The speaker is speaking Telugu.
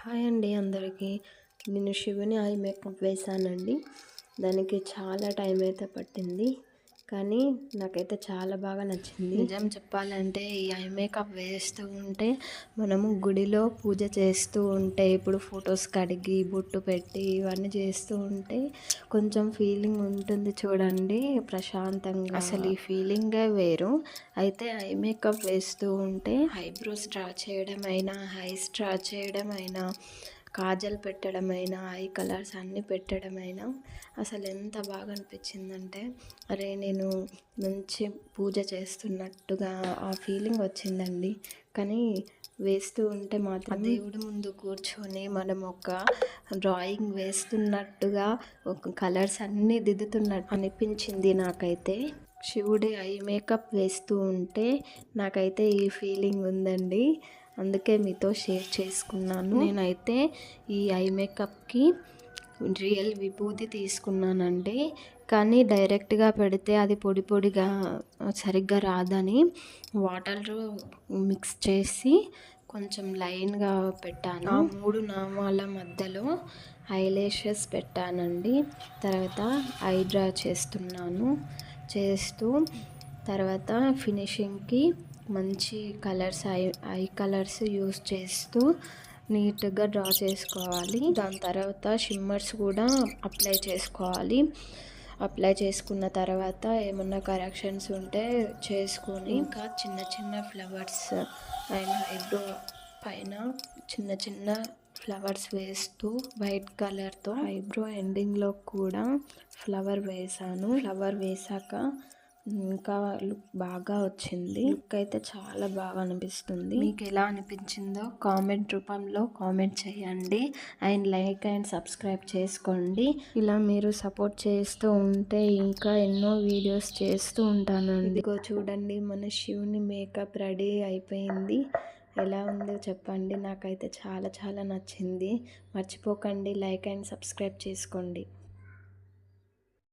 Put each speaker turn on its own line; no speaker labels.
హాయ్ అండి అందరికీ. నేను శివుని ఐ మేకప్ వేశానండి. దానికి చాలా టైం అయితే పట్టింది, కానీ నాకైతే చాలా బాగా నచ్చింది. నిజం చెప్పాలంటే ఈ ఐ మేకప్ వేస్తూ ఉంటే మనము గుడిలో పూజ చేస్తూ ఉంటే, ఇప్పుడు ఫొటోస్ కడిగి బొట్టు పెట్టి ఇవన్నీ చేస్తూ ఉంటే కొంచెం ఫీలింగ్ ఉంటుంది చూడండి, ప్రశాంతంగా. అసలు ఈ ఫీలింగే వేరు. అయితే ఐ మేకప్ వేస్తూ ఉంటే ఐబ్రోస్ డ్రా చేయడం అయినా, ఐస్ డ్రా చేయడం అయినా, కాజల్ పెట్టడమైనా, ఐ కలర్స్ అన్నీ పెట్టడమైనా అసలు ఎంత బాగా అనిపించిందంటే, అరే నేను మంచి పూజ చేస్తున్నట్టుగా ఆ ఫీలింగ్ వచ్చిందండి. కానీ వేస్తూ ఉంటే మాత్రం దేవుడి ముందు కూర్చొని మనం ఒక డ్రాయింగ్ వేస్తున్నట్టుగా ఒక కలర్స్ అన్నీ దిద్దుతున్నట్టు అనిపించింది నాకైతే. శివుడి ఐ మేకప్ వేస్తూ ఉంటే నాకైతే ఈ ఫీలింగ్ ఉందండి. అందుకే మీతో షేర్ చేసుకున్నాను. నేనైతే ఈ ఐ మేకప్కి రియల్ విభూతి తీసుకున్నానండి, కానీ డైరెక్ట్గా పెడితే అది పొడి పొడిగా సరిగ్గా రాదని వాటర్ మిక్స్ చేసి కొంచెం లైన్గా పెట్టాను. ఆ 3 నామాల మధ్యలో ఐలాషెస్ పెట్టానండి. తర్వాత ఐ డ్రా చేస్తూ తర్వాత ఫినిషింగ్కి మంచి కలర్స్ ఐ కలర్స్ యూస్ చేస్తూ నీట్గా డ్రా చేసుకోవాలి. దాని తర్వాత షిమ్మర్స్ కూడా అప్లై చేసుకోవాలి. అప్లై చేసుకున్న తర్వాత ఏమన్నా కరెక్షన్స్ ఉంటే చేసుకొని, ఇంకా చిన్న చిన్న ఫ్లవర్స్ అయినా ఐబ్రో పైన చిన్న చిన్న ఫ్లవర్స్ వేస్తూ వైట్ కలర్తో ఐబ్రో ఎండింగ్లో కూడా ఫ్లవర్ వేసాను. ఫ్లవర్ వేసాక ఇంకా లుక్ బాగా వచ్చింది. లుక్ అయితే చాలా బాగా అనిపిస్తుంది. మీకు ఎలా అనిపించిందో కామెంట్ రూపంలో కామెంట్ చేయండి. అండ్ లైక్ అండ్ సబ్స్క్రైబ్ చేసుకోండి. ఇలా మీరు సపోర్ట్ చేస్తూ ఉంటే ఇంకా ఎన్నో వీడియోస్ చేస్తూ ఉంటానండి. ఇదిగో చూడండి, మన శివుని మేకప్ రెడీ అయిపోయింది. ఎలా ఉందో చెప్పండి. నాకైతే చాలా చాలా నచ్చింది. మర్చిపోకండి లైక్ అండ్ సబ్స్క్రైబ్ చేసుకోండి.